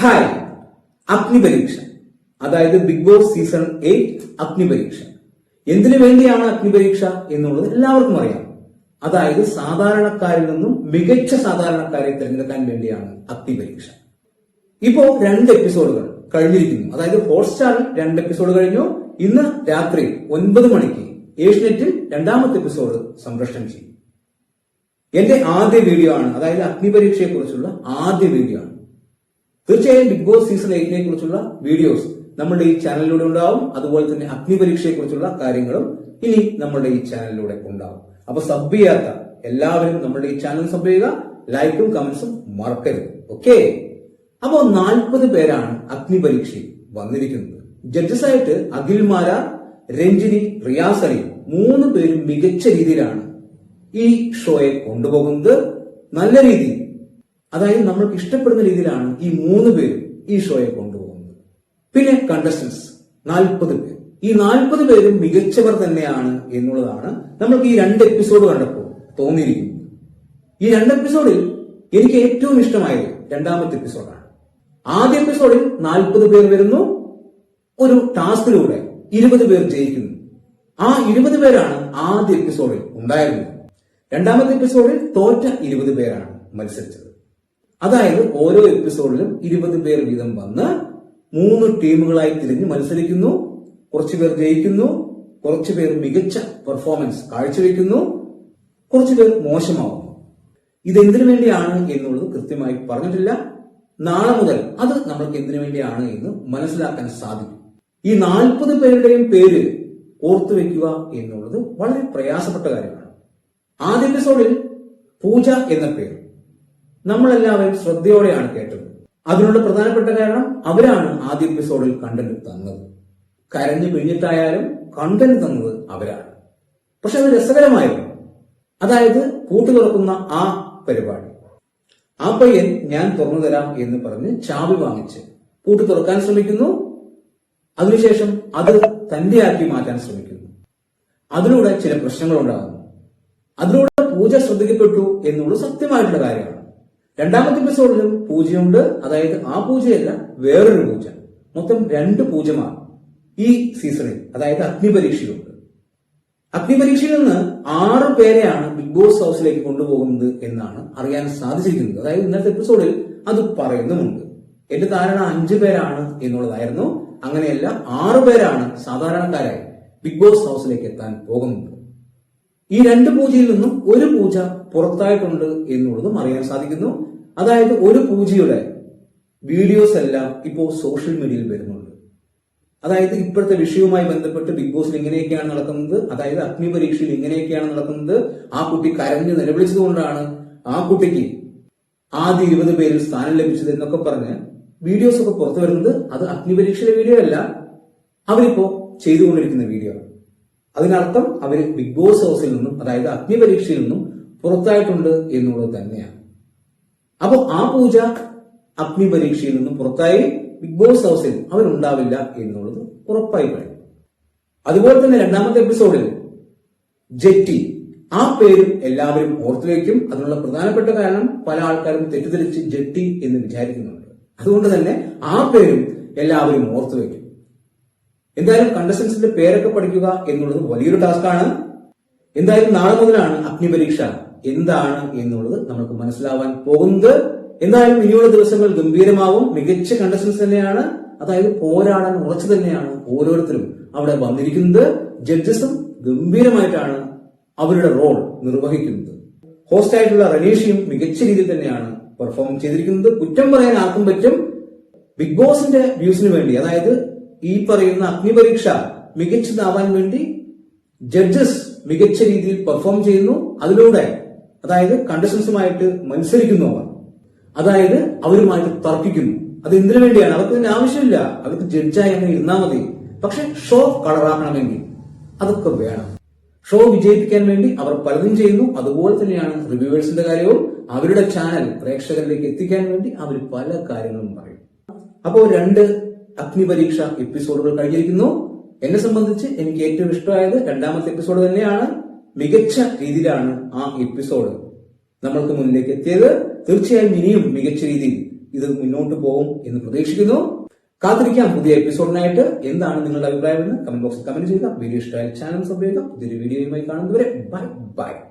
Hi, അഗ്നിപരീക്ഷ, അതായത് big boss season 8 അഗ്നിപരീക്ഷ. എന്തിനു വേണ്ടിയാണ് അഗ്നിപരീക്ഷ എന്നുള്ളത് എല്ലാവർക്കും അറിയാം. അതായത് സാധാരണക്കാരിൽ നിന്നും മികച്ച സാധാരണക്കാരെ തിരഞ്ഞെടുക്കാൻ വേണ്ടിയാണ് അഗ്നിപരീക്ഷ. ഇപ്പോ 2 എപ്പിസോഡുകൾ കഴിഞ്ഞിരിക്കുന്നു. അതായത് ഹോട്ട്സ്റ്റാറിൽ 2 എപ്പിസോഡ് കഴിഞ്ഞു. ഇന്ന് രാത്രി 9 മണിക്ക് ഏഷ്യനെറ്റിൽ 2ാമത്തെ എപ്പിസോഡ് സംപ്രേഷണം ചെയ്യും. എന്റെ ആദ്യ വീഡിയോ ആണ്, അതായത് അഗ്നിപരീക്ഷയെ കുറിച്ചുള്ള ആദ്യ വീഡിയോ ആണ്. തീർച്ചയായും ബിഗ് ബോസ് സീസൺ 8നെ കുറിച്ചുള്ള വീഡിയോസ് നമ്മുടെ ഈ ചാനലിലൂടെ ഉണ്ടാവും. അതുപോലെ തന്നെ അഗ്നിപരീക്ഷയെ കുറിച്ചുള്ള കാര്യങ്ങളും ഇനി നമ്മുടെ ഈ ചാനലിലൂടെ ഉണ്ടാവും. അപ്പൊ സബ് ചെയ്യാത്ത എല്ലാവരും നമ്മുടെ ഈ ചാനൽ സബ് ചെയ്യുക, ലൈക്കും കമന്റ്സും മറക്കരുത്. ഓക്കെ, അപ്പോ 40 പേരാണ് അഗ്നിപരീക്ഷയിൽ വന്നിരിക്കുന്നത്. ജഡ്ജസ് ആയിട്ട് അഖിൽമാര, രഞ്ജിനി, റിയാസ് അലി 3 പേരും മികച്ച രീതിയിലാണ് ഈ ഷോയെ കൊണ്ടുപോകുന്നത്. നല്ല രീതിയിൽ, അതായത് നമ്മൾക്ക് ഇഷ്ടപ്പെടുന്ന രീതിയിലാണ് ഈ 3 പേരും ഈ ഷോയെ കൊണ്ടുപോകുന്നത്. പിന്നെ കണ്ടസ്റ്റൻസ് 40 പേർ. ഈ 40 പേരും മികച്ചവർ തന്നെയാണ് എന്നുള്ളതാണ് നമ്മൾക്ക് ഈ 2 എപ്പിസോഡ് കണ്ടപ്പോൾ തോന്നിയിരിക്കുന്നത്. ഈ 2 എപ്പിസോഡിൽ എനിക്ക് ഏറ്റവും ഇഷ്ടമായത് 2ാമത്തെ എപ്പിസോഡാണ്. ആദ്യ എപ്പിസോഡിൽ 40 പേർ വരുന്നു, ഒരു ടാസ്കിലൂടെ 20 പേർ ജയിക്കുന്നു. ആ 20 പേരാണ് ആദ്യ എപ്പിസോഡിൽ ഉണ്ടായിരുന്നത്. 2ാമത്തെ എപ്പിസോഡിൽ തോറ്റ 20 പേരാണ് മത്സരിച്ചത്. അതായത് ഓരോ എപ്പിസോഡിലും 20 പേർ വീതം വന്ന് 3 ടീമുകളായി തിരിഞ്ഞ് മത്സരിക്കുന്നു. കുറച്ചു പേർ ജയിക്കുന്നു, കുറച്ചു പേർ മികച്ച പെർഫോമൻസ് കാഴ്ചവെക്കുന്നു, കുറച്ചു പേർ മോശമാവുന്നു. ഇതെന്തിനു വേണ്ടിയാണ് എന്നുള്ളത് കൃത്യമായി പറഞ്ഞിട്ടില്ല. നാളെ മുതൽ അത് നമ്മൾക്ക് എന്തിനു വേണ്ടിയാണ് എന്ന് മനസ്സിലാക്കാൻ സാധിക്കും. ഈ 40 പേരുടെയും പേര് ഓർത്തുവെക്കുക എന്നുള്ളത് വളരെ പ്രയാസപ്പെട്ട കാര്യമാണ്. ആദ്യ എപ്പിസോഡിൽ പൂജ എന്ന പേര് നമ്മളെല്ലാവരും ശ്രദ്ധയോടെയാണ് കേട്ടത്. അതിനുള്ള പ്രധാനപ്പെട്ട കാരണം അവരാണ് ആദ്യ എപ്പിസോഡിൽ കണ്ടന്റ് തന്നത്. കരഞ്ഞു പിഴിഞ്ഞിട്ടായാലും കണ്ടന്റ് തന്നത് അവരാണ്. പക്ഷെ അത് രസകരമായിരുന്നു. അതായത് പൂട്ട് തുറക്കുന്ന ആ പരിപാടി, ആ പയ്യൻ ഞാൻ തുറന്നു തരാം എന്ന് പറഞ്ഞ് ചാവി വാങ്ങിച്ച് പൂട്ട് തുറക്കാൻ ശ്രമിക്കുന്നു. അതിനുശേഷം അത് തന്റെ ആക്കി മാറ്റാൻ ശ്രമിക്കുന്നു. അതിലൂടെ ചില പ്രശ്നങ്ങൾ ഉണ്ടാകുന്നു. അതിലൂടെ പൂജ ശ്രദ്ധിക്കപ്പെട്ടു എന്നുള്ളത് സത്യമായിട്ടുള്ള കാര്യമാണ്. 2ാമത്തെ എപ്പിസോഡിലും പൂജയുണ്ട്. അതായത് ആ പൂജയല്ല, വേറൊരു പൂജ. മൊത്തം 2 പൂജമാർ ഈ സീസണിൽ, അതായത് അഗ്നിപരീക്ഷയിലുണ്ട്. അഗ്നിപരീക്ഷയിൽ നിന്ന് 6 പേരെയാണ് ബിഗ് ബോസ് ഹൗസിലേക്ക് കൊണ്ടുപോകുന്നത് എന്നാണ് അറിയാൻ സാധിച്ചിരിക്കുന്നത്. അതായത് ഇന്നത്തെ എപ്പിസോഡിൽ അത് പറയുന്നുമുണ്ട്. എന്റെ ധാരണ 5 പേരാണ് എന്നുള്ളതായിരുന്നു. അങ്ങനെയല്ല, 6 പേരാണ് സാധാരണക്കാരായി ബിഗ് ബോസ് ഹൗസിലേക്ക് എത്താൻ പോകുന്നത്. ഈ 2 പൂജയിൽ നിന്നും ഒരു പൂജ പുറത്തായിട്ടുണ്ട് എന്നുള്ളതും അറിയാൻ സാധിക്കുന്നു. അതായത് ഒരു പൂജയുടെ വീഡിയോസ് എല്ലാം ഇപ്പോൾ സോഷ്യൽ മീഡിയയിൽ വരുന്നുണ്ട്. അതായത് ഇപ്പോഴത്തെ വിഷയവുമായി ബന്ധപ്പെട്ട് ബിഗ് ബോസിൽ ഇങ്ങനെയൊക്കെയാണ് നടക്കുന്നത്, അതായത് അഗ്നിപരീക്ഷയിൽ ഇങ്ങനെയൊക്കെയാണ് നടക്കുന്നത്, ആ കുട്ടി കരഞ്ഞ് നിലവിളിച്ചതുകൊണ്ടാണ് ആ കുട്ടിക്ക് ആദ്യ 20 പേരിൽ സ്ഥാനം ലഭിച്ചത് എന്നൊക്കെ പറഞ്ഞ് വീഡിയോസ് ഒക്കെ പുറത്തു വരുന്നത്. അത് അഗ്നിപരീക്ഷയിലെ വീഡിയോ അല്ല, അവരിപ്പോ ചെയ്തുകൊണ്ടിരിക്കുന്ന വീഡിയോ ആണ്. അതിനർത്ഥം അവര് ബിഗ് ബോസ് ഹൗസിൽ നിന്നും, അതായത് അഗ്നിപരീക്ഷയിൽ നിന്നും പുറത്തായിട്ടുണ്ട് എന്നുള്ളത് തന്നെയാണ്. അപ്പോ ആ പൂജ അഗ്നിപരീക്ഷയിൽ നിന്നും പുറത്തായി ബിഗ് ബോസ് ഹൗസിൽ അവരുണ്ടാവില്ല എന്നുള്ളത് ഉറപ്പായി കഴിഞ്ഞു. അതുപോലെ തന്നെ 2ാമത്തെ എപ്പിസോഡിൽ ജെറ്റി, ആ പേരും എല്ലാവരും ഓർത്തുവെക്കും. അതിനുള്ള പ്രധാനപ്പെട്ട കാരണം പല ആൾക്കാരും തെറ്റിദ്ധരിച്ച് ജെറ്റി എന്ന് വിചാരിക്കുന്നുണ്ട്. അതുകൊണ്ട് തന്നെ ആ പേരും എല്ലാവരും ഓർത്തുവെക്കും. എന്തായാലും കണ്ടസ്റ്റൻസിന്റെ പേരൊക്കെ പഠിക്കുക എന്നുള്ളത് വലിയൊരു ടാസ്കാണ്. എന്തായാലും നാളെ മുതലാണ് അഗ്നിപരീക്ഷ എന്താണ് എന്നുള്ളത് നമുക്ക് മനസ്സിലാവാൻ പോകുന്നത്. എന്തായാലും ഇനിയുള്ള ദിവസങ്ങൾ ഗംഭീരമാവും. മികച്ച കണ്ടസ്റ്റൻസ് തന്നെയാണ്, അതായത് പോരാടാൻ ഉറച്ചു തന്നെയാണ് ഓരോരുത്തരും അവിടെ വന്നിരിക്കുന്നത്. ജഡ്ജസും ഗംഭീരമായിട്ടാണ് അവരുടെ റോൾ നിർവഹിക്കുന്നത്. ഹോസ്റ്റ് ആയിട്ടുള്ള റനീഷയും മികച്ച രീതിയിൽ തന്നെയാണ് പെർഫോം ചെയ്തിരിക്കുന്നത്. കുറ്റം പറയാൻ ആർക്കും പറ്റും. ബിഗ് ബോസിന്റെ വ്യൂസിന് വേണ്ടി, അതായത് ഈ പറയുന്ന അഗ്നിപരീക്ഷ മികച്ചതാവാൻ വേണ്ടി ജഡ്ജസ് മികച്ച രീതിയിൽ പെർഫോം ചെയ്യുന്നു. അതിലൂടെ അതായത് കണ്ടസ്റ്റൻസുമായിട്ട് മത്സരിക്കുന്നു അവർ, അതായത് അവരുമായിട്ട് തർക്കിക്കുന്നു. അത് എന്തിനു വേണ്ടിയാണ്? അവർക്ക് ഇതിന്റെ ആവശ്യമില്ല, അവർക്ക് ജഡ്ജായി അങ്ങനെ ഇരുന്നാൽ മതി. പക്ഷെ ഷോ കളറാക്കണമെങ്കിൽ അതൊക്കെ വേണം. ഷോ വിജയിപ്പിക്കാൻ വേണ്ടി അവർ പലതും ചെയ്യുന്നു. അതുപോലെ തന്നെയാണ് റിവ്യൂവേഴ്സിന്റെ കാര്യവും. അവരുടെ ചാനൽ പ്രേക്ഷകരിലേക്ക് എത്തിക്കാൻ വേണ്ടി അവർ പല കാര്യങ്ങളും പറയും. അപ്പോൾ 2 അഗ്നിപരീക്ഷ എപ്പിസോഡുകൾ കഴിഞ്ഞിരിക്കുന്നു. എന്നെ സംബന്ധിച്ച് എനിക്ക് ഏറ്റവും ഇഷ്ടമായത് 2ാമത്തെ എപ്പിസോഡ് തന്നെയാണ്. മികച്ച രീതിയിലാണ് ആ എപ്പിസോഡ് നമ്മൾക്ക് മുന്നിലേക്ക് എത്തിയത്. തീർച്ചയായും ഇനിയും മികച്ച രീതിയിൽ ഇത് മുന്നോട്ട് പോകും എന്ന് പ്രതീക്ഷിക്കുന്നു. കാത്തിരിക്കാം പുതിയ എപ്പിസോഡിനായിട്ട്. എന്താണ് നിങ്ങളുടെ അഭിപ്രായം എന്ന് കമന്റ് ബോക്സിൽ കമന്റ് ചെയ്യുക. വീഡിയോ ഇഷ്ടമായ ചാനൽ സബ്സ്ക്രൈബ് ചെയ്യുക. പുതിയൊരു വീഡിയോയുമായി കാണുന്നവരെ ബൈ ബൈ.